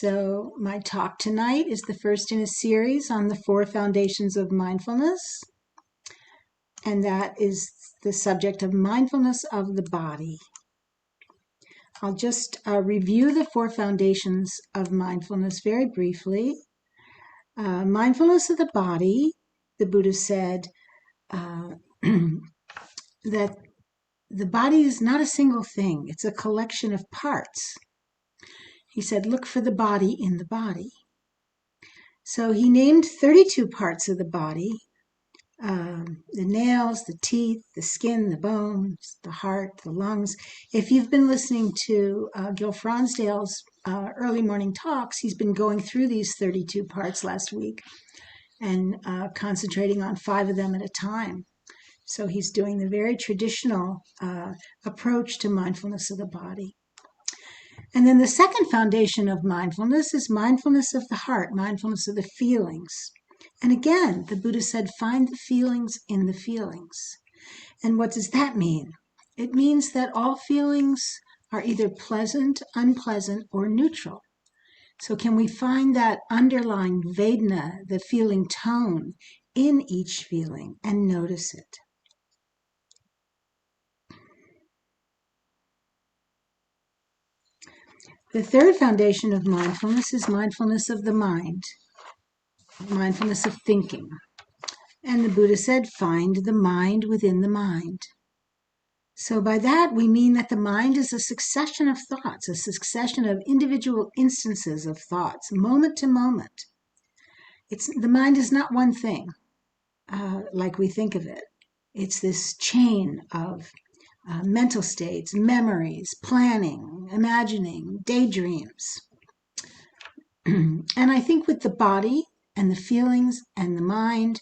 So my talk tonight is the first in a series on the 4 foundations of mindfulness, and that is the subject of mindfulness of the body. I'll just review the 4 foundations of mindfulness very briefly. Mindfulness of the body, the Buddha said that the body is not a single thing, it's a collection of parts. He said, look for the body in the body. So he named 32 parts of the body, the nails, the teeth, the skin, the bones, the heart, the lungs. If you've been listening to Gil Fronsdale's early morning talks, he's been going through these 32 parts last week and concentrating on 5 of them at a time. So he's doing the very traditional approach to mindfulness of the body. And then the second foundation of mindfulness is mindfulness of the heart, mindfulness of the feelings. And again, the Buddha said, find the feelings in the feelings. And what does that mean? It means that all feelings are either pleasant, unpleasant, or neutral. So can we find that underlying Vedana, the feeling tone, in each feeling and notice it? The third foundation of mindfulness is mindfulness of the mind, mindfulness of thinking. And the Buddha said, find the mind within the mind. So by that, we mean that the mind is a succession of thoughts, a succession of individual instances of thoughts, moment to moment. The mind is not one thing, like we think of it. It's this chain of mental states, memories, planning, imagining, daydreams. And I think with the body and the feelings and the mind,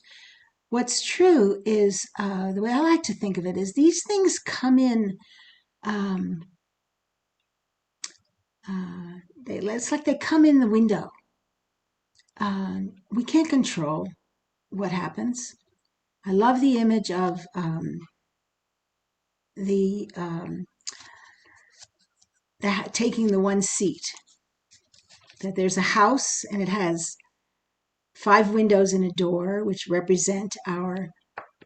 what's true is, the way I like to think of it is these things come in, it's like they come in the window. We can't control what happens. I love the image of taking the one seat. That there's a house and it has 5 windows and a door, which represent our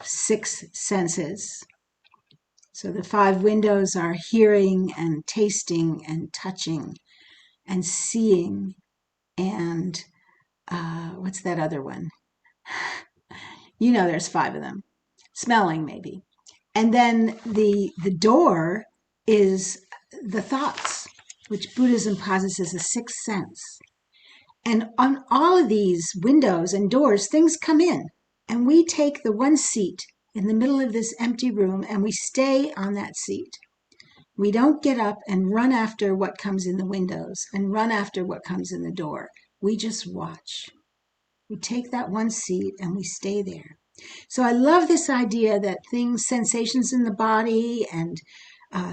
6 senses. So the 5 windows are hearing and tasting and touching and seeing and what's that other one? You know, there's 5 of them. Smelling, maybe. And then the door is the thoughts, which Buddhism posits as a 6th sense. And on all of these windows and doors, things come in. And we take the one seat in the middle of this empty room and we stay on that seat. We don't get up and run after what comes in the windows and run after what comes in the door. We just watch. We take that one seat and we stay there. So I love this idea that things, sensations in the body and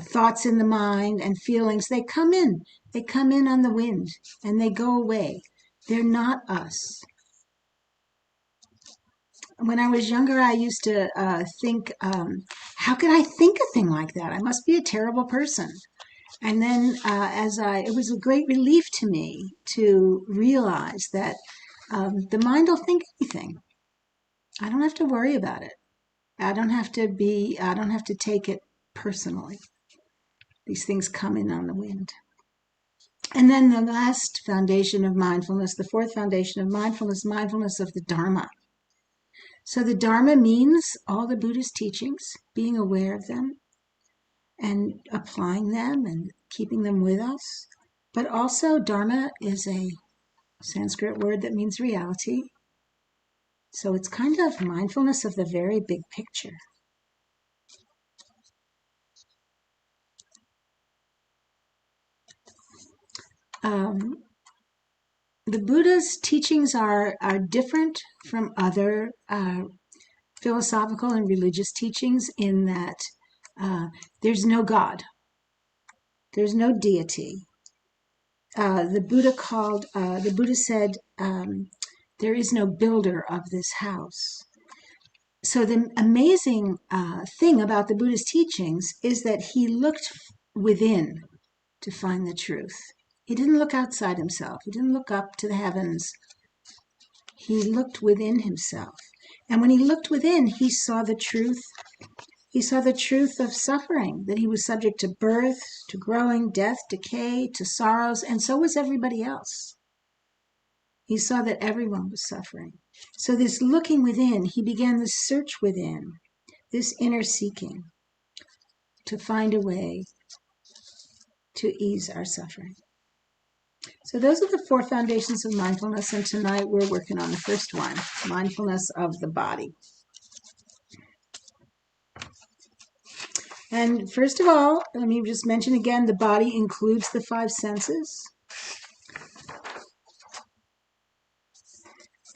thoughts in the mind and feelings, they come in. They come in on the wind and they go away. They're not us. When I was younger, I used to think, how could I think a thing like that? I must be a terrible person. And then it was a great relief to me to realize that the mind will think anything. I don't have to worry about it. I don't have to take it personally. These things come in on the wind. And then the last foundation of mindfulness, the 4th foundation of mindfulness, mindfulness of the Dharma. So the Dharma means all the Buddhist teachings, being aware of them and applying them and keeping them with us. But also Dharma is a Sanskrit word that means reality. So it's kind of mindfulness of the very big picture. The Buddha's teachings are different from other philosophical and religious teachings in that there's no God. There's no deity. The Buddha said, there is no builder of this house. So the amazing thing about the Buddha's teachings is that he looked within to find the truth. He didn't look outside himself. He didn't look up to the heavens. He looked within himself. And when he looked within, he saw the truth. He saw the truth of suffering, that he was subject to birth, to growing, death, decay, to sorrows, and so was everybody else. He saw that everyone was suffering. So this looking within, he began this search within, this inner seeking to find a way to ease our suffering. So those are the 4 foundations of mindfulness, and tonight we're working on the first one, mindfulness of the body. And first of all, let me just mention again, the body includes the 5 senses.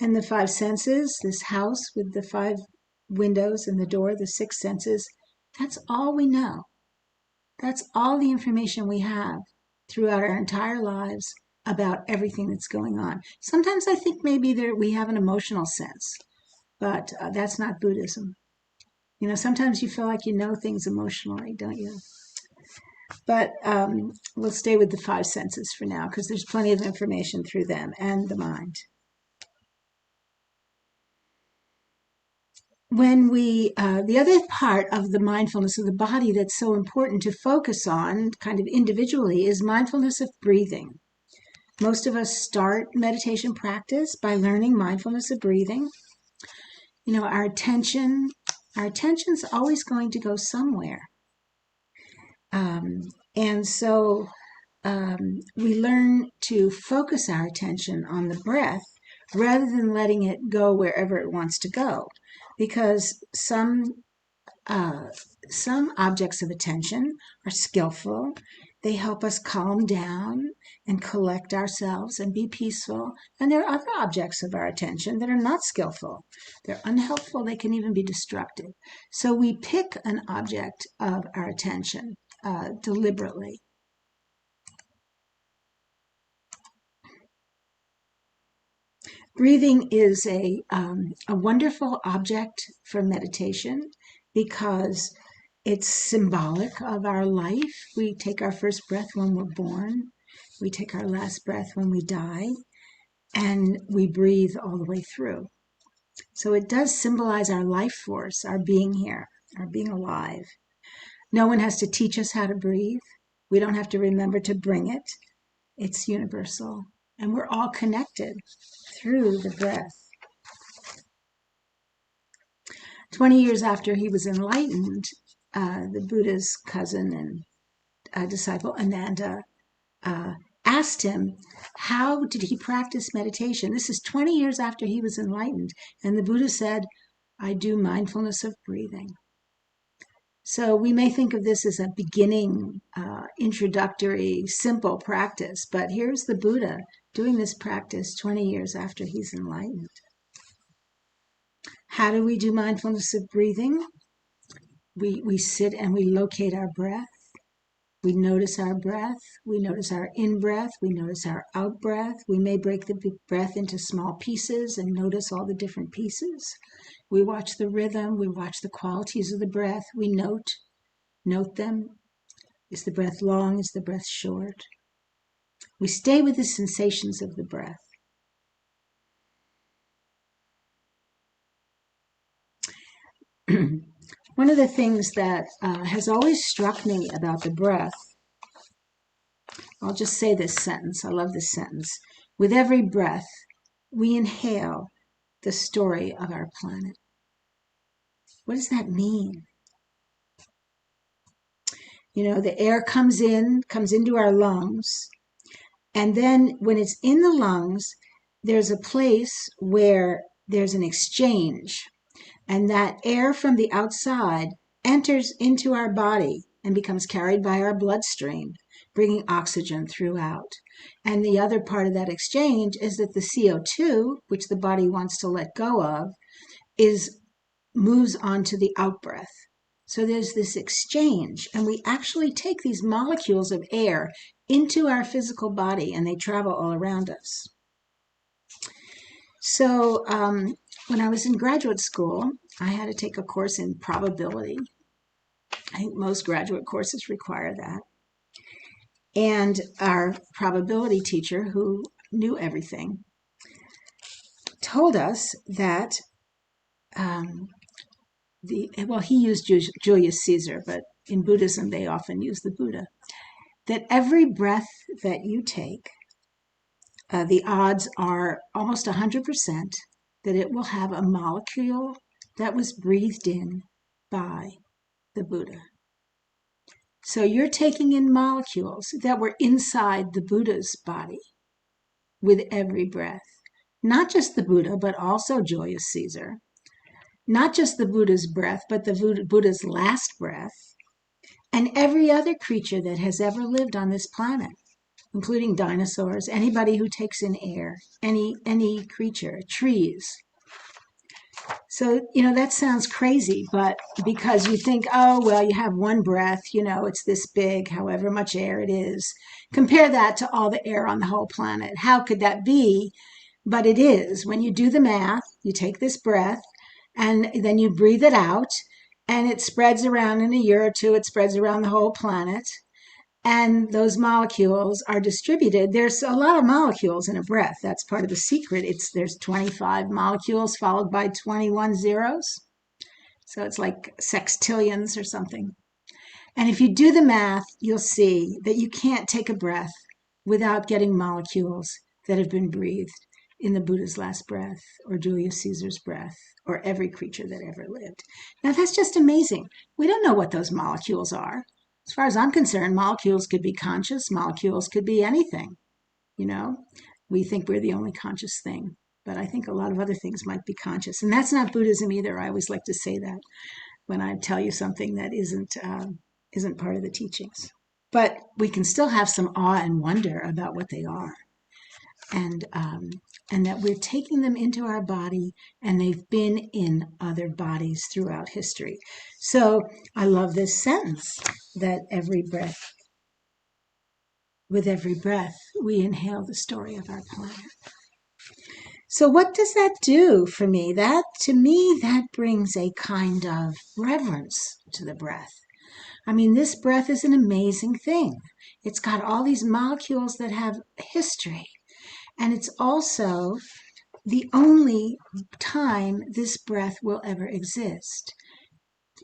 And the 5 senses, this house with the 5 windows and the door, the 6 senses, that's all we know. That's all the information we have throughout our entire lives about everything that's going on. Sometimes I think maybe we have an emotional sense, but that's not Buddhism. You know, sometimes you feel like you know things emotionally, don't you? But we'll stay with the 5 senses for now because there's plenty of information through them and the mind. When the other part of the mindfulness of the body that's so important to focus on kind of individually is mindfulness of breathing. Most of us start meditation practice by learning mindfulness of breathing. You know, our attention's always going to go somewhere. And so we learn to focus our attention on the breath rather than letting it go wherever it wants to go. Because some objects of attention are skillful. They help us calm down and collect ourselves and be peaceful. And there are other objects of our attention that are not skillful. They're unhelpful. They can even be destructive. So we pick an object of our attention deliberately. Breathing is a wonderful object for meditation because it's symbolic of our life. We take our first breath when we're born. We take our last breath when we die. And we breathe all the way through. So it does symbolize our life force, our being here, our being alive. No one has to teach us how to breathe. We don't have to remember to bring it. It's universal. And we're all connected through the breath. 20 years after he was enlightened, the Buddha's cousin and disciple, Ananda, asked him, how did he practice meditation? This is 20 years after he was enlightened. And the Buddha said, I do mindfulness of breathing. So we may think of this as a beginning, introductory, simple practice, but here's the Buddha doing this practice 20 years after he's enlightened. How do we do mindfulness of breathing? We sit and we locate our breath. We notice our breath. We notice our in-breath. We notice our out-breath. We may break the breath into small pieces and notice all the different pieces. We watch the rhythm. We watch the qualities of the breath. We note them. Is the breath long? Is the breath short? We stay with the sensations of the breath. One of the things that has always struck me about the breath, I'll just say this sentence. I love this sentence. With every breath, we inhale the story of our planet. What does that mean? You know, the air comes into our lungs, and then when it's in the lungs, there's a place where there's an exchange, and that air from the outside enters into our body and becomes carried by our bloodstream, bringing oxygen throughout. And the other part of that exchange is that the CO2, which the body wants to let go of, moves on to the out-breath. So there's this exchange, and we actually take these molecules of air into our physical body, and they travel all around us. So when I was in graduate school, I had to take a course in probability. I think most graduate courses require that. And our probability teacher, who knew everything, told us that he used Julius Caesar, but in Buddhism they often use the Buddha, that every breath that you take, the odds are almost 100% that it will have a molecule that was breathed in by the Buddha. So you're taking in molecules that were inside the Buddha's body with every breath. Not just the Buddha, but also Julius Caesar. Not just the Buddha's breath, but the Buddha's last breath. And every other creature that has ever lived on this planet, including dinosaurs, anybody who takes in air, any creature, trees. So, that sounds crazy, but because you think, oh, well, you have one breath, it's this big, however much air it is. Compare that to all the air on the whole planet. How could that be? But it is. When you do the math, you take this breath and then you breathe it out, and it spreads around in a year or two, it spreads around the whole planet. And those molecules are distributed. There's a lot of molecules in a breath. That's part of the secret. There's 25 molecules followed by 21 zeros. So it's like sextillions or something. And if you do the math, you'll see that you can't take a breath without getting molecules that have been breathed in the Buddha's last breath, or Julius Caesar's breath, or every creature that ever lived. Now that's just amazing. We don't know what those molecules are. As far as I'm concerned, molecules could be conscious, molecules could be anything. We think we're the only conscious thing, but I think a lot of other things might be conscious. And that's not Buddhism either. I always like to say that when I tell you something that isn't part of the teachings. But we can still have some awe and wonder about what they are. And that we're taking them into our body, and they've been in other bodies throughout history. So I love this sentence that with every breath, we inhale the story of our planet. So what does that do for me? To me, that brings a kind of reverence to the breath. I mean, this breath is an amazing thing. It's got all these molecules that have history. And it's also the only time this breath will ever exist.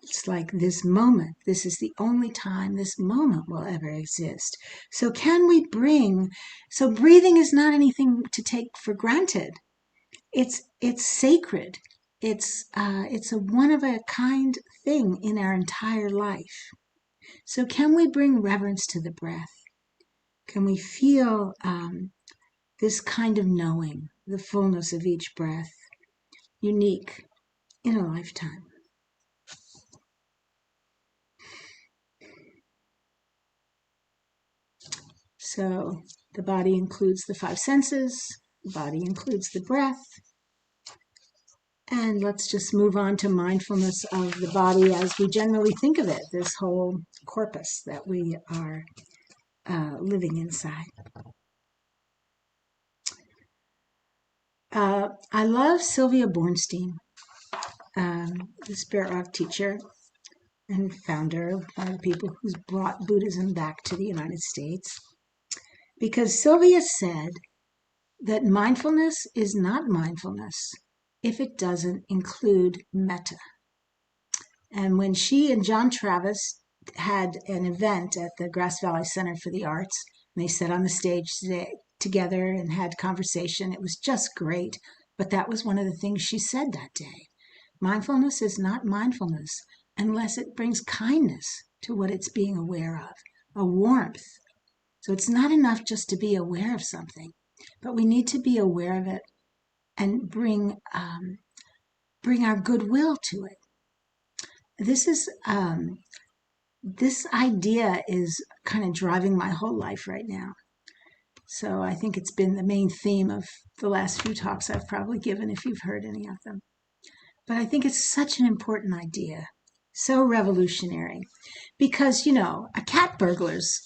It's like this moment. This is the only time this moment will ever exist. So so breathing is not anything to take for granted. It's sacred. It's a one of a kind thing in our entire life. So can we bring reverence to the breath? Can we feel this kind of knowing, the fullness of each breath, unique in a lifetime? So the body includes the five senses, the body includes the breath. And let's just move on to mindfulness of the body as we generally think of it, this whole corpus that we are living inside. I love Sylvia Boorstein, the Spirit Rock teacher and founder, one of the people who's brought Buddhism back to the United States. Because Sylvia said that mindfulness is not mindfulness if it doesn't include metta. And when she and John Travis had an event at the Grass Valley Center for the Arts, and they sat on the stage together and had conversation, it was just great. But that was one of the things she said that day. Mindfulness is not mindfulness unless it brings kindness to what it's being aware of, a warmth. So it's not enough just to be aware of something, but we need to be aware of it and bring our goodwill to it. This idea is kind of driving my whole life right now. So I think it's been the main theme of the last few talks I've probably given, if you've heard any of them. But I think it's such an important idea, so revolutionary, because, a cat burglar's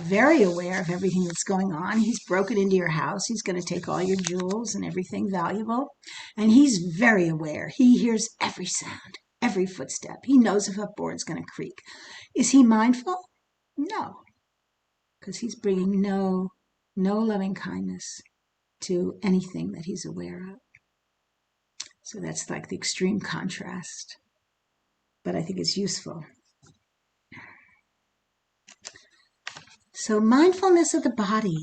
very aware of everything that's going on. He's broken into your house. He's going to take all your jewels and everything valuable. And he's very aware. He hears every sound, every footstep. He knows if a board's going to creak. Is he mindful? No. because he's bringing no loving kindness to anything that he's aware of. So that's like the extreme contrast, but I think it's useful. So mindfulness of the body,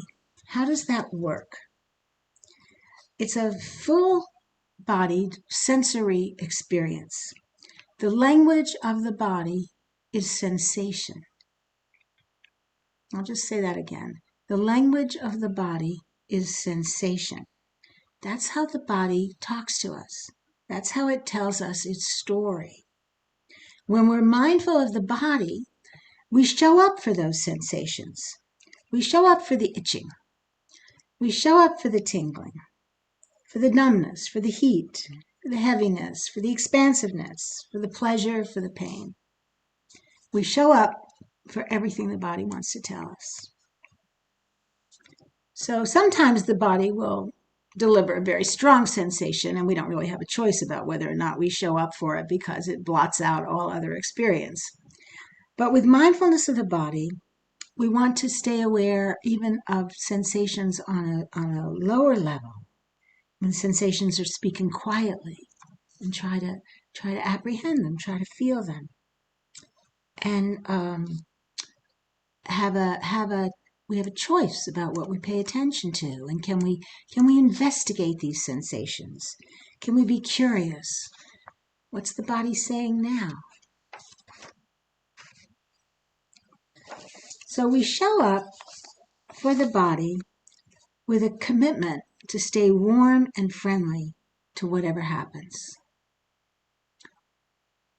how does that work? It's a full-bodied sensory experience. The language of the body is sensation. I'll just say that again. The language of the body is sensation. That's how the body talks to us. That's how it tells us its story. When we're mindful of the body, we show up for those sensations. We show up for the itching. We show up for the tingling, for the numbness, for the heat, for the heaviness, for the expansiveness, for the pleasure, for the pain. We show up for everything the body wants to tell us. So sometimes the body will deliver a very strong sensation, and we don't really have a choice about whether or not we show up for it because it blots out all other experience. But with mindfulness of the body, we want to stay aware even of sensations on a lower level, when sensations are speaking quietly, and try to apprehend them, try to feel them, and we have a choice about what we pay attention to, and can we investigate these sensations? Can we be curious? What's the body saying now? So we show up for the body with a commitment to stay warm and friendly to whatever happens,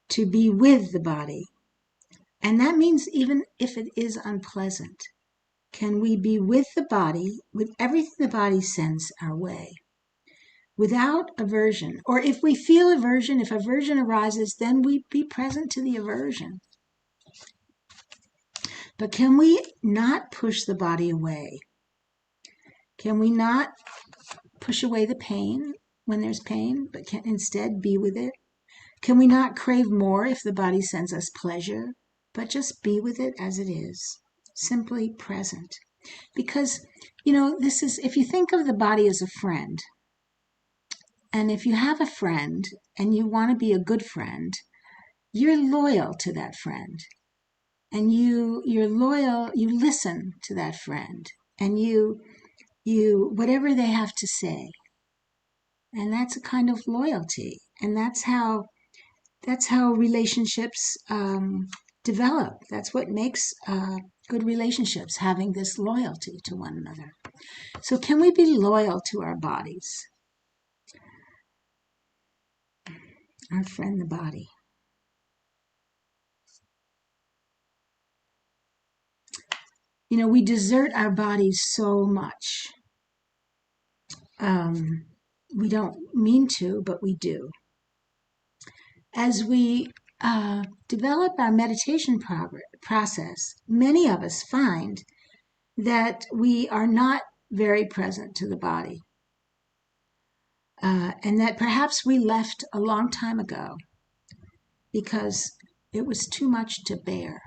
to be with the body. And that means even if it is unpleasant, can we be with the body, with everything the body sends our way, without aversion? Or if we feel aversion, if aversion arises, then we be present to the aversion. But can we not push the body away? Can we not push away the pain when there's pain, but can instead be with it? Can we not crave more if the body sends us pleasure, but just be with it as it is, simply present? Because, this is, if you think of the body as a friend, and if you have a friend and you want to be a good friend, you're loyal to that friend. And you're loyal, you listen to that friend, and you whatever they have to say. And that's a kind of loyalty. And that's how relationships develop. That's what makes good relationships, having this loyalty to one another. So can we be loyal to our bodies? Our friend, the body. We desert our bodies so much. We don't mean to, but we do. As we develop our meditation process, many of us find that we are not very present to the body. And that perhaps we left a long time ago because it was too much to bear.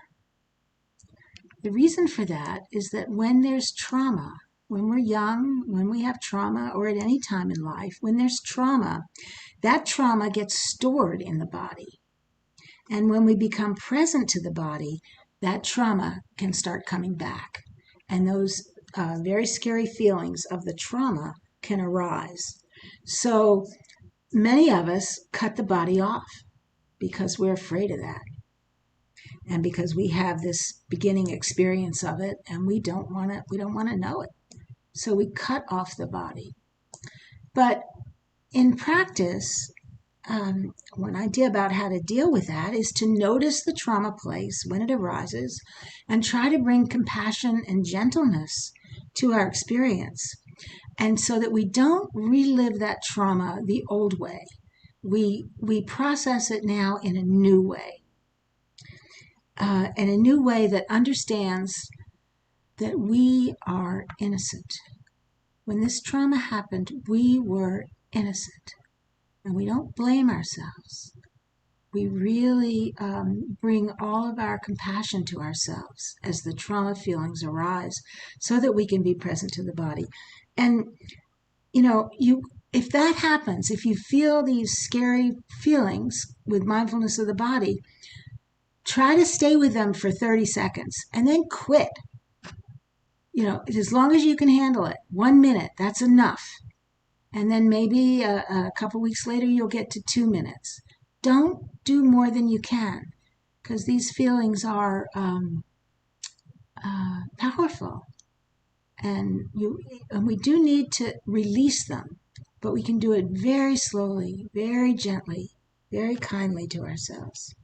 The reason for that is that when there's trauma, when we're young, when we have trauma, or at any time in life, when there's trauma, that trauma gets stored in the body. And when we become present to the body, that trauma can start coming back. And those very scary feelings of the trauma can arise. So many of us cut the body off because we're afraid of that. And because we have this beginning experience of it, and we don't want to know it. So we cut off the body. But in practice, one idea about how to deal with that is to notice the trauma place when it arises and try to bring compassion and gentleness to our experience. And so that we don't relive that trauma the old way. We process it now in a new way. And a new way that understands that we are innocent. When this trauma happened, we were innocent. And we don't blame ourselves. we really bring all of our compassion to ourselves as the trauma feelings arise so that we can be present to the body. And, if that happens, if you feel these scary feelings with mindfulness of the body, try to stay with them for 30 seconds and then quit. As long as you can handle it, 1 minute, that's enough. And then maybe a couple weeks later, you'll get to 2 minutes. Don't do more than you can, because these feelings are powerful, and we do need to release them, but we can do it very slowly, very gently, very kindly to ourselves.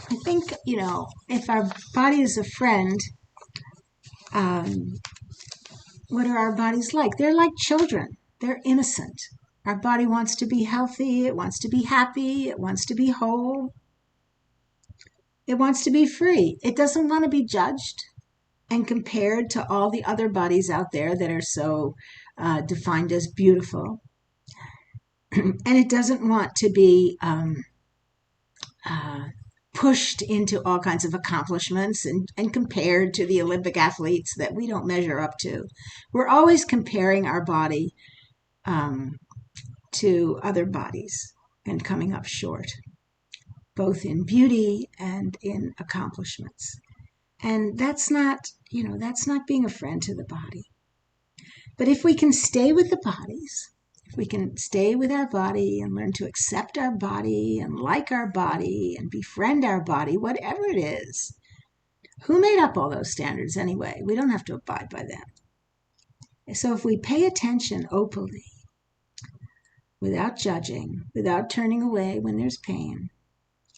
I think, if our body is a friend, what are our bodies like? They're like children. They're innocent. Our body wants to be healthy. It wants to be happy. It wants to be whole. It wants to be free. It doesn't want to be judged and compared to all the other bodies out there that are so defined as beautiful. And it doesn't want to be pushed into all kinds of accomplishments and compared to the Olympic athletes that we don't measure up to. We're always comparing our body to other bodies and coming up short, both in beauty and in accomplishments. And that's not being a friend to the body. But if we can stay with the bodies, if we can stay with our body and learn to accept our body and like our body and befriend our body, whatever it is, who made up all those standards anyway? We don't have to abide by them. So if we pay attention openly, without judging, without turning away when there's pain,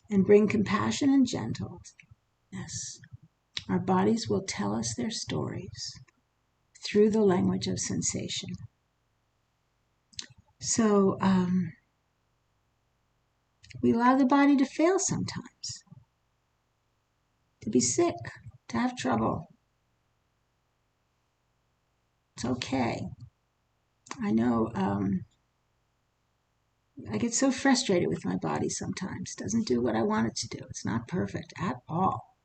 and bring compassion and gentleness, our bodies will tell us their stories through the language of sensation. So we allow the body to fail sometimes, to be sick, to have trouble. It's okay. I know I get so frustrated with my body sometimes. It doesn't do what I want it to do. It's not perfect at all.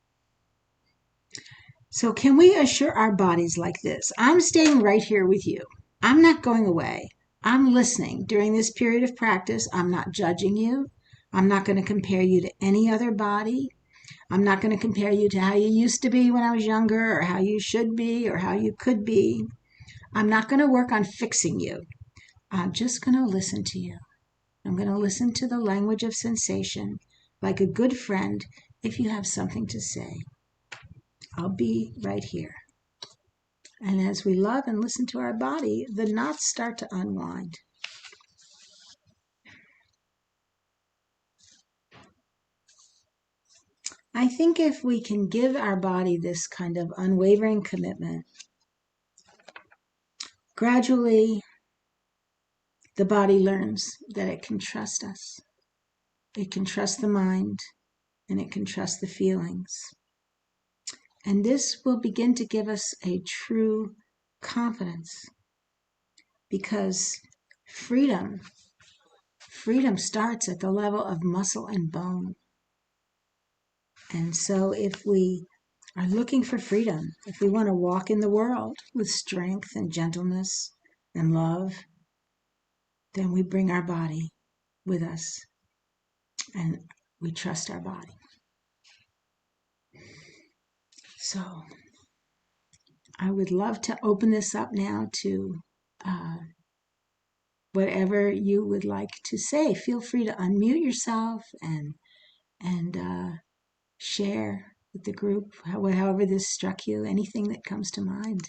So can we assure our bodies like this? I'm staying right here with you. I'm not going away. I'm listening. During this period of practice, I'm not judging you. I'm not going to compare you to any other body. I'm not going to compare you to how you used to be when I was younger, or how you should be, or how you could be. I'm not going to work on fixing you. I'm just going to listen to you. I'm going to listen to the language of sensation like a good friend. If you have something to say, I'll be right here. And as we love and listen to our body, the knots start to unwind. I think if we can give our body this kind of unwavering commitment, gradually the body learns that it can trust us. It can trust the mind, and it can trust the feelings. And this will begin to give us a true confidence, because freedom starts at the level of muscle and bone. And so if we are looking for freedom, if we want to walk in the world with strength and gentleness and love, then we bring our body with us and we trust our body. So I would love to open this up now to whatever you would like to say. Feel free to unmute yourself and share with the group, however this struck you, anything that comes to mind.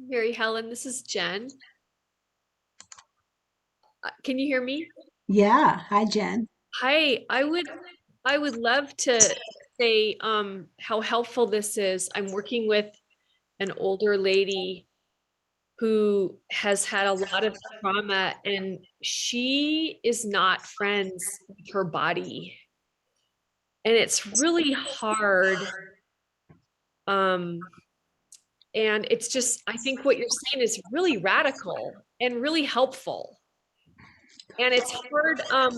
Mary Helen, this is Jen. Can you hear me? Yeah. Hi, Jen. Hi. I would love to say how helpful this is. I'm working with an older lady who has had a lot of trauma, and she is not friends with her body. And it's really hard. And it's just, I think what you're saying is really radical and really helpful. And it's hard. I'm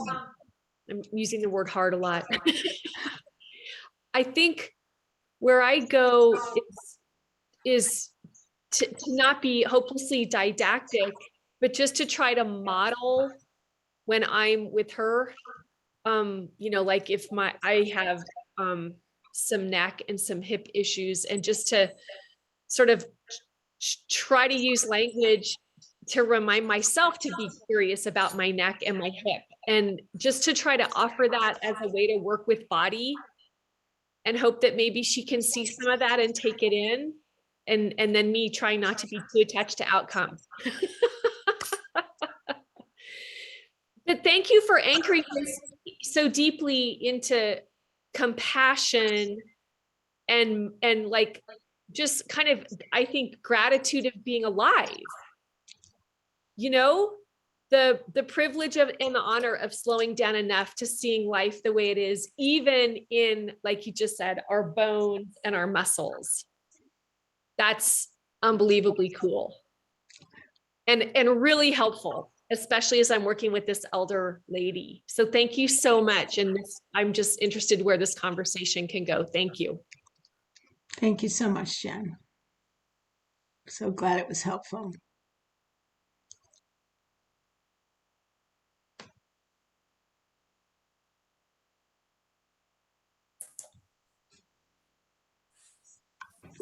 using the word hard a lot. I think where I go is to not be hopelessly didactic, but just to try to model when I'm with her. Like if I have some neck and some hip issues, and just to sort of try to use language to remind myself to be curious about my neck and my hip, and just to try to offer that as a way to work with body, and hope that maybe she can see some of that and take it in, and then me trying not to be too attached to outcome. But thank you for anchoring this so deeply into compassion and like just kind of, I think, gratitude of being alive. The privilege of and the honor of slowing down enough to seeing life the way it is, even in, like you just said, our bones and our muscles. That's unbelievably cool and really helpful, especially as I'm working with this elder lady. So thank you so much. And I'm just interested where this conversation can go. Thank you. Thank you so much, Jen. So glad it was helpful.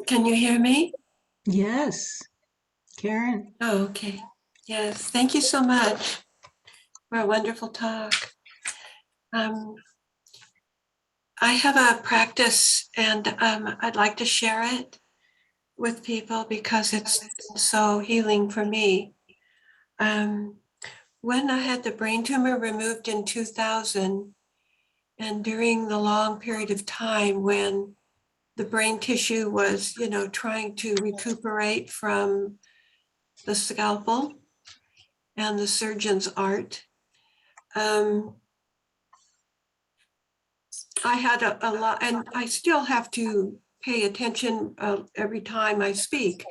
Can you hear me? Yes, Karen. Oh, okay. Yes, thank you so much for a wonderful talk. I have a practice, and I'd like to share it with people because it's so healing for me. When I had the brain tumor removed in 2000, and during the long period of time when the brain tissue was, trying to recuperate from the scalpel and the surgeon's art, I had a lot, and I still have to pay attention every time I speak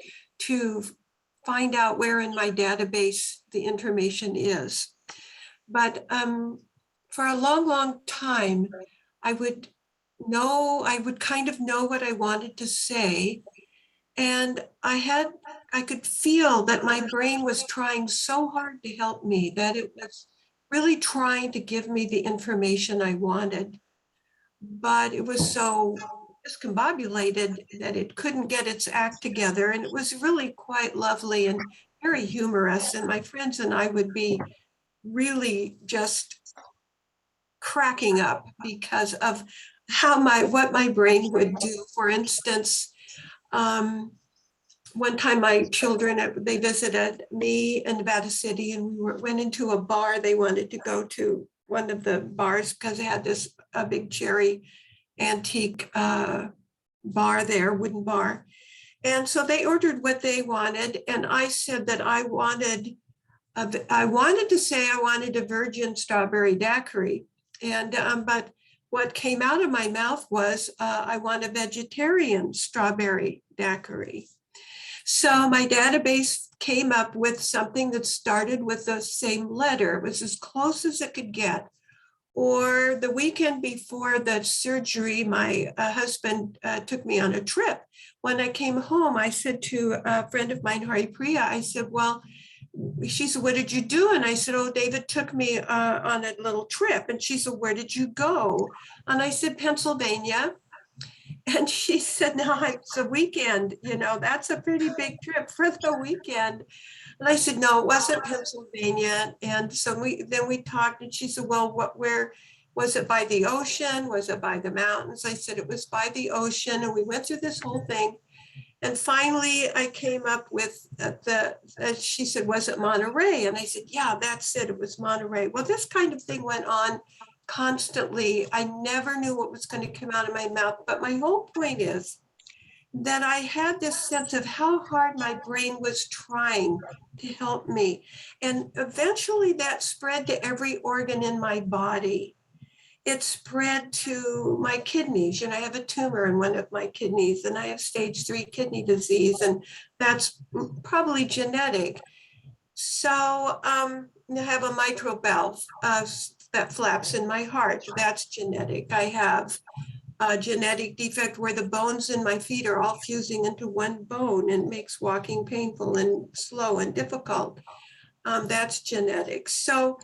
to find out where in my database the information is. But for a long, long time, I would kind of know what I wanted to say. And I could feel that my brain was trying so hard to help me, that it was really trying to give me the information I wanted. But it was so discombobulated that it couldn't get its act together. And it was really quite lovely and very humorous. And my friends and I would be really just cracking up because of what my brain would do. For instance, one time my children, they visited me in Nevada City, and we went into a bar. They wanted to go to one of the bars because they had this a big cherry antique bar there, wooden bar. And so they ordered what they wanted. And I said that I wanted to say I wanted a virgin strawberry daiquiri. And but what came out of my mouth was I want a vegetarian strawberry daiquiri. So my database came up with something that started with the same letter. It was as close as it could get. Or the weekend before the surgery, my husband took me on a trip. When I came home, I said to a friend of mine, Hari Priya, I said, well, she said, what did you do? And I said, oh, David took me on a little trip. And she said, where did you go? And I said, Pennsylvania. And she said, no, it's a weekend, that's a pretty big trip for the weekend. And I said, no, it wasn't Pennsylvania. And so we talked, and she said, well, where was it? By the ocean? Was it by the mountains? I said, it was by the ocean. And we went through this whole thing. And finally I came up with she said, was it Monterey? And I said, yeah, that's it. It was Monterey. Well, this kind of thing went on constantly. I never knew what was going to come out of my mouth. But my whole point is that I had this sense of how hard my brain was trying to help me. And eventually that spread to every organ in my body. It spread to my kidneys. I have a tumor in one of my kidneys, and I have stage 3 kidney disease, and that's probably genetic. So I have a mitral valve that flaps in my heart. That's genetic. I have a genetic defect where the bones in my feet are all fusing into one bone and makes walking painful and slow and difficult. That's genetic. So,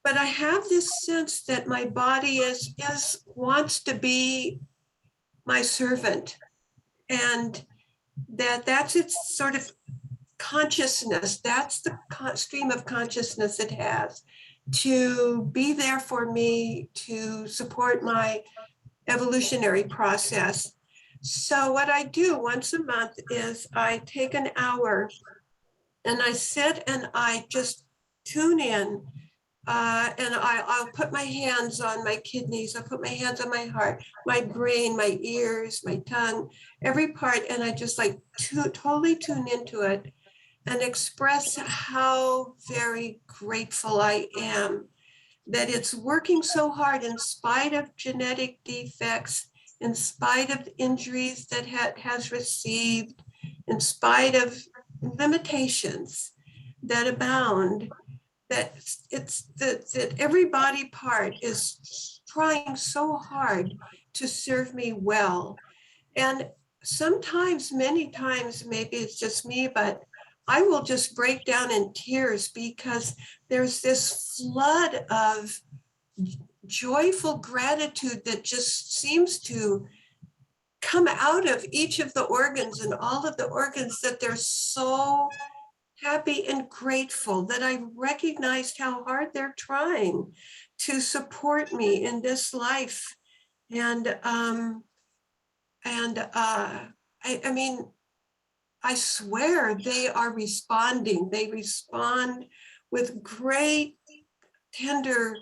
but I have this sense that my body wants to be my servant, and that's its sort of consciousness. That's the stream of consciousness it has to be there for me, to support my evolutionary process. So what I do once a month is I take an hour and I sit and I just tune in. And I'll put my hands on my kidneys, I'll put my hands on my heart, my brain, my ears, my tongue, every part. And I just like totally tune into it and express how very grateful I am that it's working so hard in spite of genetic defects, in spite of injuries that has received, in spite of limitations that abound, that that every body part is trying so hard to serve me well. And sometimes, many times, maybe it's just me, but I will just break down in tears because there's this flood of joyful gratitude that just seems to come out of each of the organs and all of the organs, that they're so happy and grateful that I recognized how hard they're trying to support me in this life. And I mean, I swear they are responding. They respond with great, tender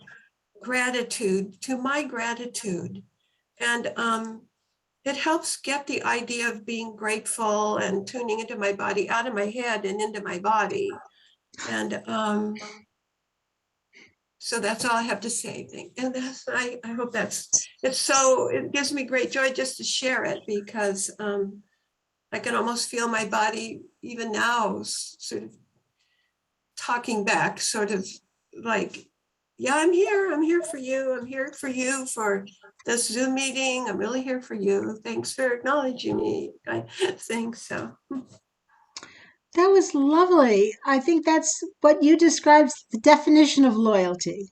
gratitude to my gratitude. And it helps get the idea of being grateful and tuning into my body out of my head and into my body. And so that's all I have to say. And that's, I hope it gives me great joy just to share it, because I can almost feel my body even now sort of talking back, sort of like, yeah, I'm here for you. I'm here for you for this Zoom meeting. I'm really here for you. Thanks for acknowledging me. I think so. That was lovely. I think that's what you described, the definition of loyalty.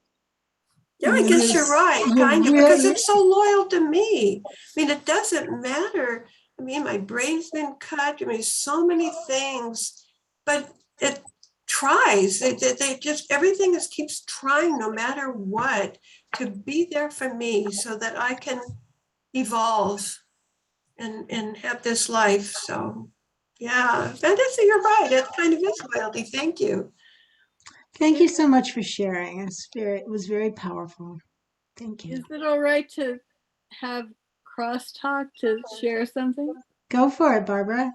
Yeah, I guess you're right, kind of, because Really, it's so loyal to me. I mean, it doesn't matter. I mean, my brain's been cut. I mean, so many things, but it tries. They just, everything just keeps trying, no matter what, to be there for me so that I can evolve and have this life. So, yeah, that is, you're right. It kind of is loyalty. Thank you. thank you so much for sharing. It was very powerful. Thank you. Is it all right to have crosstalk to share something? Go for it, Barbara.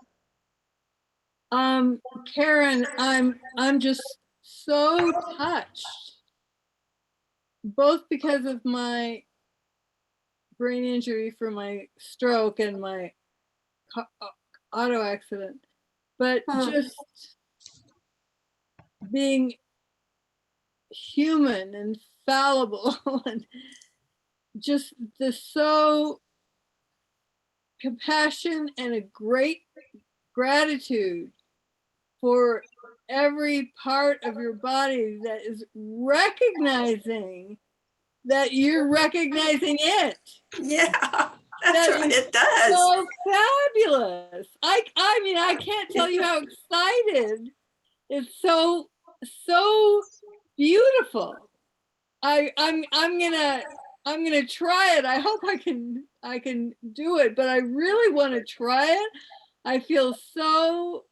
Karen, I'm just so touched, both because of my brain injury from my stroke and my auto accident, but just being human and fallible and just the so compassion and a great gratitude for every part of your body that is recognizing that you're recognizing it. Yeah, that's right. It does. So fabulous. I mean, I can't tell you how excited. It's so beautiful. I'm gonna try it. I hope I can do it, but I really want to try it. I feel so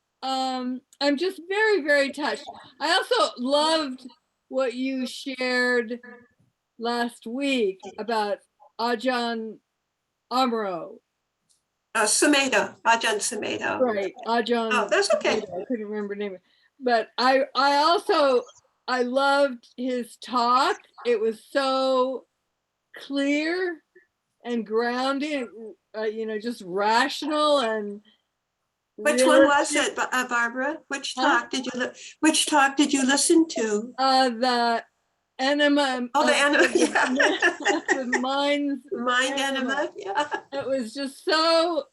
I'm just very, very touched. I also loved what you shared last week about Ajahn Amaro. Ajahn Sumedho. Right, Ajahn. Oh, that's okay. I couldn't remember the name. But I loved his talk. It was so clear and grounded, just rational and Which one realistic. was it, Barbara? Which Huh? which talk did you listen to? The enema. Oh, the enema. The mind's Mind enema. Yeah. It was just so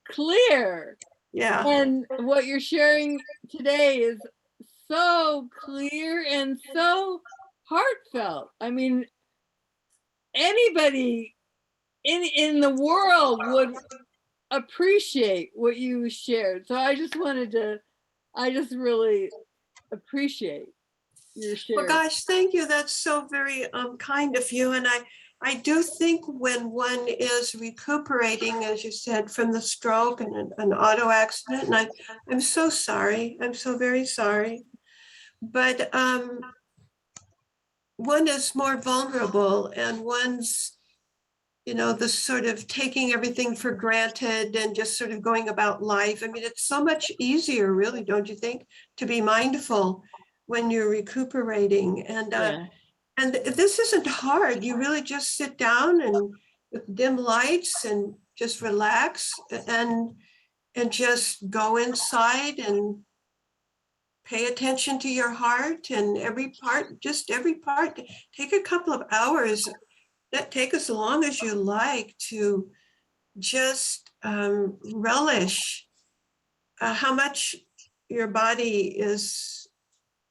clear. Yeah. And what you're sharing today is so clear and so heartfelt. I mean, anybody in the world would appreciate what you shared. So I just really appreciate your share. Well, gosh, thank you. That's so very kind of you. And I do think when one is recuperating, as you said, from the stroke and an auto accident, and I'm so sorry. I'm so very sorry. But one is more vulnerable, and one's, the sort of taking everything for granted and just sort of going about life. I mean, it's so much easier, really, don't you think, to be mindful when you're recuperating. And and this isn't hard. You really just sit down and with dim lights and just relax and just go inside and pay attention to your heart and every part. Take a couple of hours. That take as long as you like to just relish how much your body is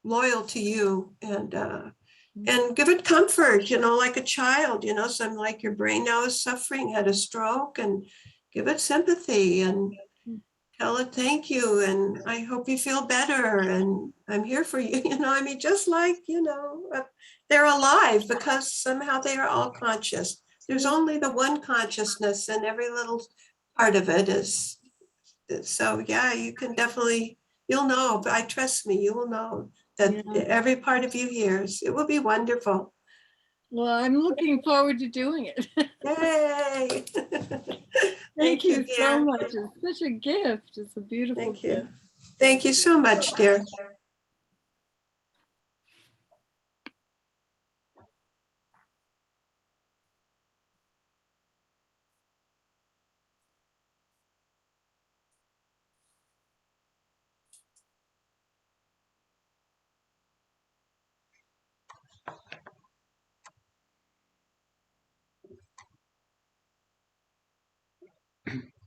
loyal to you, and give it comfort, like a child, so I'm like, your brain now is suffering, had a stroke, and give it sympathy and tell it thank you, and I hope you feel better, and I'm here for you. I mean, just like, they're alive because somehow they are all conscious. There's only the one consciousness, and every little part of it is. So yeah, you can definitely, you'll know, but trust me, you will know that every part of you hears. It will be wonderful. Well, I'm looking forward to doing it. Yay! Thank you so much. It's such a gift. It's a beautiful gift. Thank you so much, dear.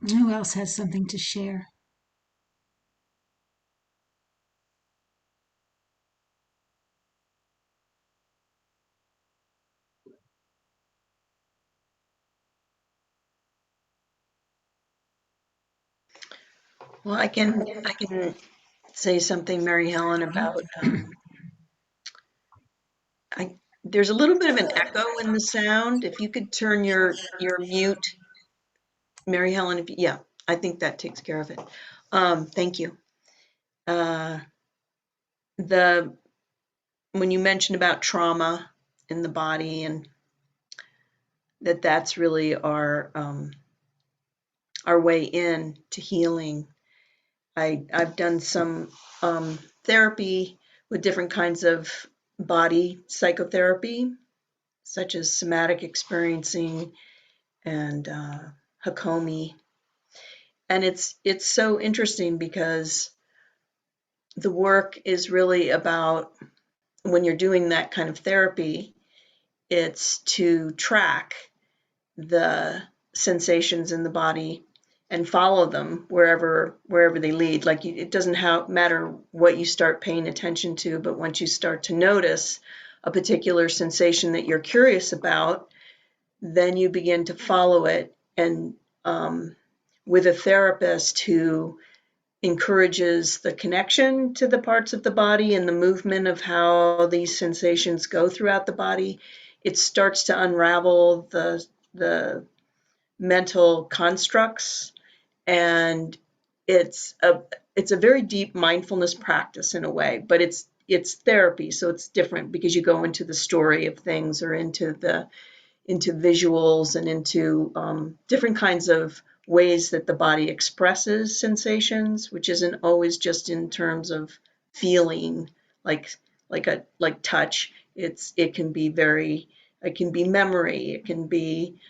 Who else has something to share? Well, I can say something, Mary Helen, about there's a little bit of an echo in the sound. If you could turn your mute, Mary Helen, I think that takes care of it. Thank you. When you mentioned about trauma in the body, and that's really our way in to healing. I've done some therapy with different kinds of body psychotherapy, such as somatic experiencing and Hakomi. And it's so interesting because the work is really about, when you're doing that kind of therapy, it's to track the sensations in the body and follow them wherever they lead. Like, it doesn't matter what you start paying attention to, but once you start to notice a particular sensation that you're curious about, then you begin to follow it. And with a therapist who encourages the connection to the parts of the body and the movement of how these sensations go throughout the body, it starts to unravel the mental constructs. And it's a very deep mindfulness practice in a way, but it's therapy, so it's different because you go into the story of things, or into visuals, and into different kinds of ways that the body expresses sensations, which isn't always just in terms of feeling, like touch. It can be memory, it can be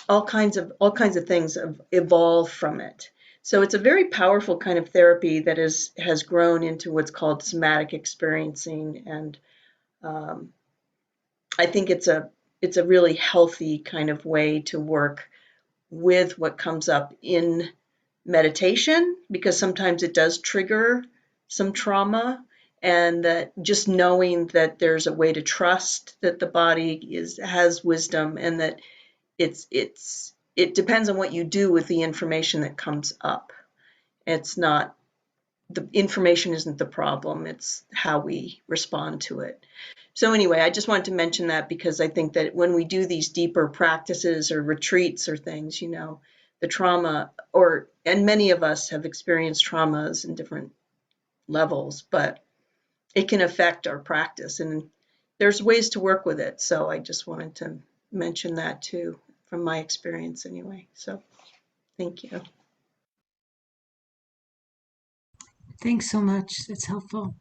all kinds of things have evolved from it. So it's a very powerful kind of therapy that has grown into what's called somatic experiencing, and I think it's a really healthy kind of way to work with what comes up in meditation, because sometimes it does trigger some trauma, and that just knowing that there's a way to trust that the body has wisdom, and that it depends on what you do with the information that comes up. It's not, the information isn't the problem, it's how we respond to it. So anyway, I just wanted to mention that, because I think that when we do these deeper practices or retreats or things, the trauma, and many of us have experienced traumas in different levels, but it can affect our practice, and there's ways to work with it. So I just wanted to mention that too, from my experience anyway. So thank you. Thanks so much. That's helpful.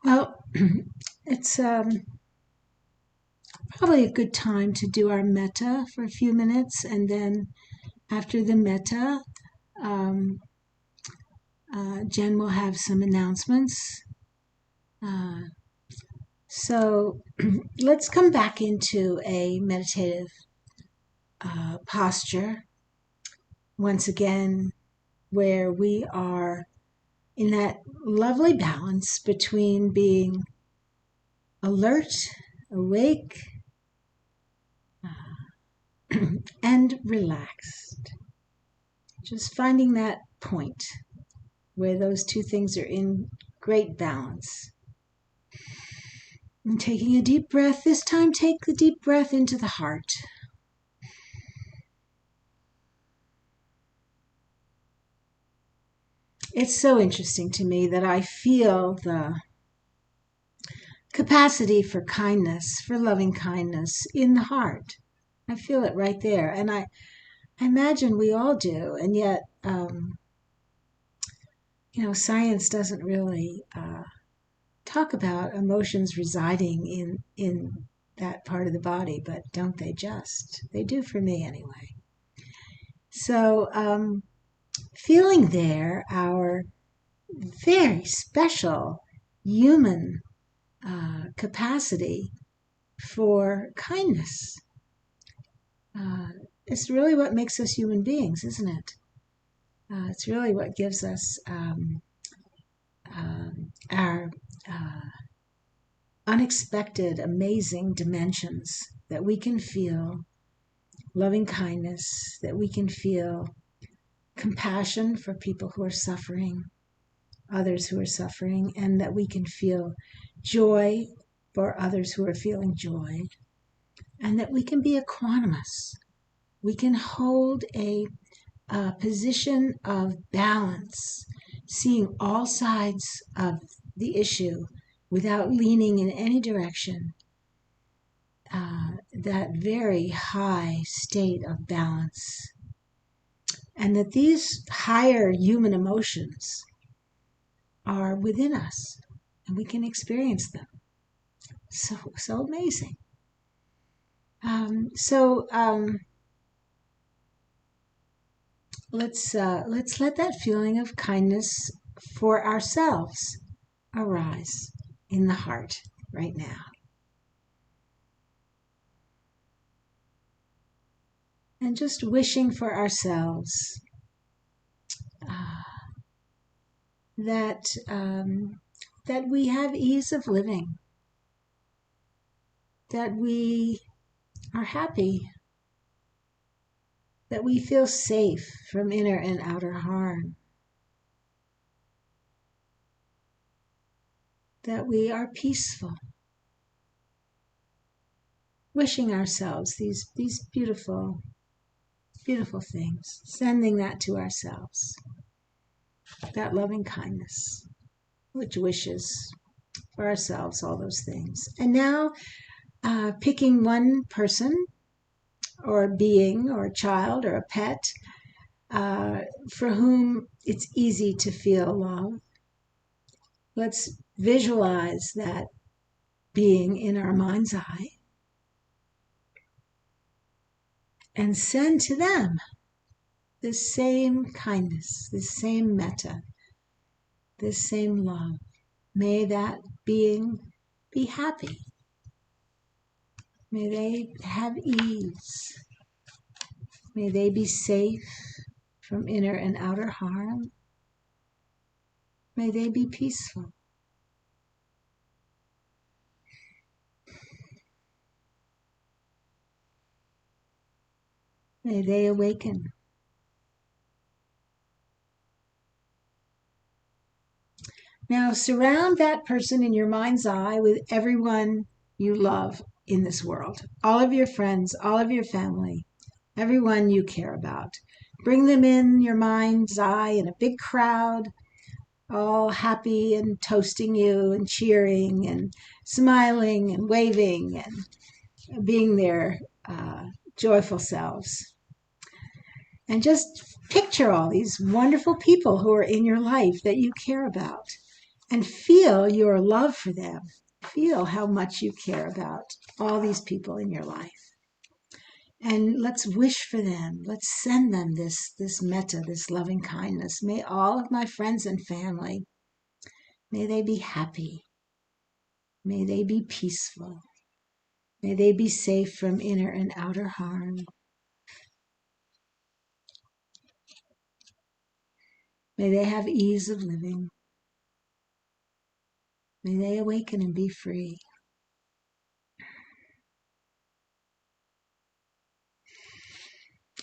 Well, it's probably a good time to do our metta for a few minutes, and then after the metta, um, Jen will have some announcements. So let's come back into a meditative posture once again, where we are in that lovely balance between being alert, awake, and relaxed. Just finding that point where those two things are in great balance. And taking a deep breath. This time, take the deep breath into the heart. It's so interesting to me that I feel the capacity for kindness, for loving kindness in the heart. I feel it right there. And I imagine we all do. And yet, science doesn't really talk about emotions residing in that part of the body, but don't they just? They do for me anyway. So, feeling there our very special human capacity for kindness. It's really what makes us human beings, isn't it? It's really what gives us our unexpected, amazing dimensions, that we can feel loving kindness, that we can feel compassion for people who are suffering, others who are suffering, and that we can feel joy for others who are feeling joy, and that we can be equanimous. We can hold a position of balance, seeing all sides of the issue without leaning in any direction. That very high state of balance. And that these higher human emotions are within us, and we can experience them. So amazing. Let's let that feeling of kindness for ourselves arise in the heart right now. And just wishing for ourselves that we have ease of living, that we are happy, that we feel safe from inner and outer harm, that we are peaceful, wishing ourselves these beautiful, beautiful things, sending that to ourselves, that loving kindness, which wishes for ourselves all those things. And now picking one person or a being or a child or a pet for whom it's easy to feel love. Let's visualize that being in our mind's eye and send to them this same kindness, this same metta, this same love. May that being be happy. May they have ease. May they be safe from inner and outer harm. May they be peaceful. May they awaken. Now surround that person in your mind's eye with everyone you love in this world. All of your friends, all of your family, everyone you care about. Bring them in your mind's eye in a big crowd, all happy and toasting you and cheering and smiling and waving and being their joyful selves. And just picture all these wonderful people who are in your life that you care about and feel your love for them. Feel how much you care about all these people in your life. And let's wish for them. Let's send them this metta, this loving kindness. May all of my friends and family, may they be happy. May they be peaceful. May they be safe from inner and outer harm. May they have ease of living. May they awaken and be free.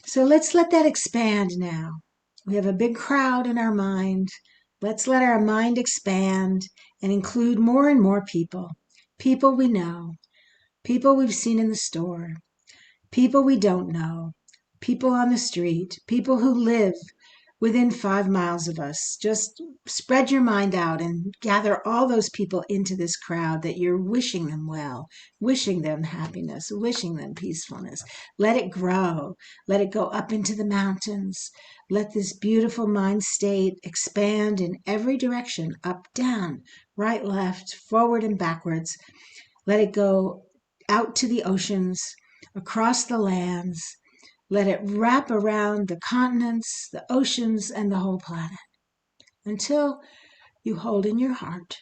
So let's let that expand now. We have a big crowd in our mind. Let's let our mind expand and include more and more people. People we know, people we've seen in the store, people we don't know, people on the street, people who live within 5 miles of us. Just spread your mind out and gather all those people into this crowd that you're wishing them well, wishing them happiness, wishing them peacefulness. Let it grow. Let it go up into the mountains. Let this beautiful mind state expand in every direction, up, down, right, left, forward, and backwards. Let it go out to the oceans, across the lands. Let it wrap around the continents, the oceans, and the whole planet until you hold in your heart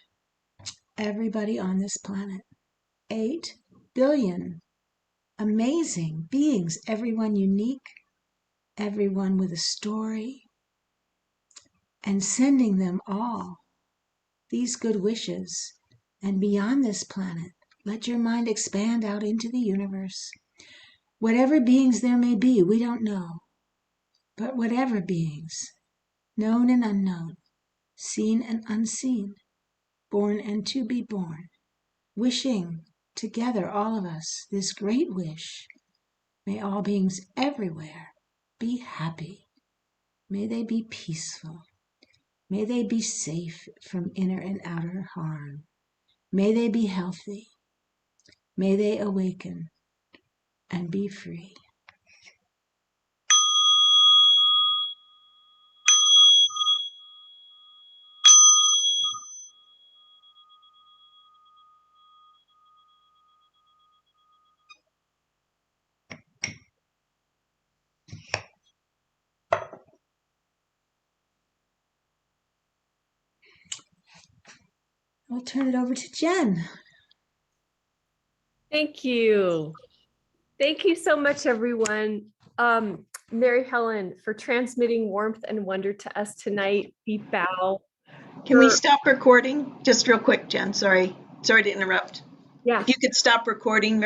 everybody on this planet. 8 billion amazing beings, everyone unique, everyone with a story, and sending them all these good wishes. And beyond this planet, let your mind expand out into the universe. Whatever beings there may be, we don't know. But whatever beings, known and unknown, seen and unseen, born and to be born, wishing together, all of us, this great wish. May all beings everywhere be happy. May they be peaceful. May they be safe from inner and outer harm. May they be healthy. May they awaken and be free. I'll turn it over to Jen. Thank you. Thank you so much, everyone. Mary Helen, for transmitting warmth and wonder to us tonight. Deep bow. Can we stop recording? Just real quick, Jen, sorry. Sorry to interrupt. Yeah. If you could stop recording,